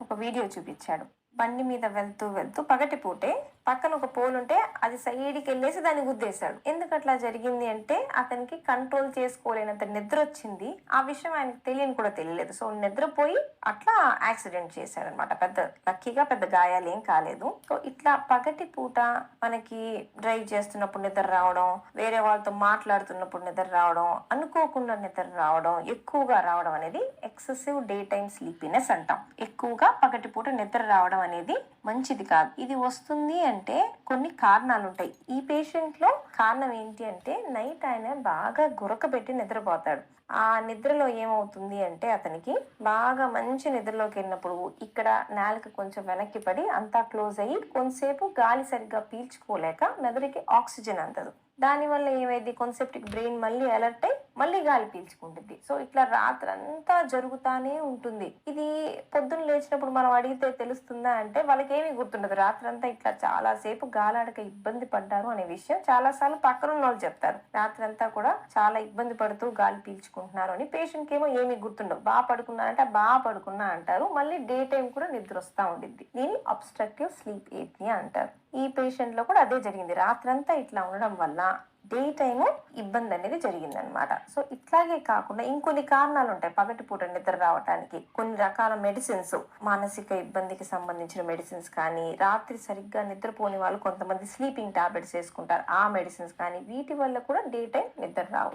ఒక వీడియో చూపించాడు. బండి మీద వెళ్తూ వెళ్తూ పగటిపూటే పక్కన ఒక పోల్ ఉంటే అది సైడ్కి వెళ్ళేసి దాన్ని గుద్దేశాడు. ఎందుకు అట్లా జరిగింది అంటే అతనికి కంట్రోల్ చేసుకోలేనంత నిద్ర వచ్చింది. ఆ విషయం ఆయనకు తెలియని కూడా తెలియలేదు. సో నిద్రపోయి అట్లా యాక్సిడెంట్ చేశాడు అనమాట. లక్కీగా పెద్ద గాయాలు ఏం కాలేదు. సో ఇట్లా పగటి పూట మనకి డ్రైవ్ చేస్తున్నప్పుడు నిద్ర రావడం, వేరే వాళ్ళతో మాట్లాడుతున్నప్పుడు నిద్ర రావడం, అనుకోకుండా నిద్ర రావడం, ఎక్కువగా రావడం అనేది ఎక్సెసివ్ డే టైమ్ స్లీపీనెస్ అంటాం. ఎక్కువగా పగటిపూట నిద్ర రావడం అనేది మంచిది కాదు. ఇది వస్తుంది అంటే కొన్ని కారణాలు ఉంటాయి. ఈ పేషెంట్ లో కారణం ఏంటి అంటే నైట్ ఆయన బాగా గురకబెట్టి నిద్రపోతాడు. ఆ నిద్రలో ఏమవుతుంది అంటే అతనికి బాగా మంచి నిద్రలోకి వెళ్ళినప్పుడు ఇక్కడ నాలుక కొంచెం వెనక్కి పడి అంతా క్లోజ్ అయ్యి కొంతసేపు గాలి సరిగ్గా పీల్చుకోలేక మెదడుకి ఆక్సిజన్ అందదు. దానివల్ల ఏమైంది, కాన్సెప్టిక్ బ్రెయిన్ మళ్ళీ అలర్ట్ అయ్యి మళ్ళీ గాలి పీల్చుకుంటుంది. సో ఇట్లా రాత్రంతా జరుగుతానే ఉంటుంది. ఇది పొద్దున్న లేచినప్పుడు మనం అడిగితే తెలుస్తుందా అంటే వాళ్ళకి ఏమీ గుర్తుండదు. రాత్రంతా ఇట్లా చాలా సేపు గాలాడక ఇబ్బంది పడ్డారు అనే విషయం చాలా సార్లు పక్కన వాళ్ళు చెప్తారు. రాత్రంతా కూడా చాలా ఇబ్బంది పడుతూ గాలి పీల్చుకుంటున్నారు అని. పేషెంట్ కి ఏమో ఏమీ గుర్తుండవు. బాగా పడుకున్నారంటే బాగా పడుకున్నా అంటారు. మళ్ళీ డే టైం కూడా నిద్ర వస్తూ ఉండిద్ది. దీన్ని అబ్స్ట్రక్టివ్ స్లీప్ ఏప్నియా అంటారు. ఈ పేషెంట్ లో కూడా అదే జరిగింది. రాత్రంతా ఇట్లా ఉండడం వల్ల డే టైము ఇబ్బంది అనేది జరిగిందనమాట. సో ఇట్లాగే కాకుండా ఇంకొన్ని కారణాలు ఉంటాయి పగటిపూట నిద్ర రావడానికి. కొన్ని రకాల మెడిసిన్స్, మానసిక ఇబ్బందికి సంబంధించిన మెడిసిన్స్ కానీ, రాత్రి సరిగ్గా నిద్రపోని వాళ్ళు కొంతమంది స్లీపింగ్ టాబ్లెట్స్ వేసుకుంటారు, ఆ మెడిసిన్స్ కానీ, వీటి వల్ల కూడా డే టైం నిద్ర రావు.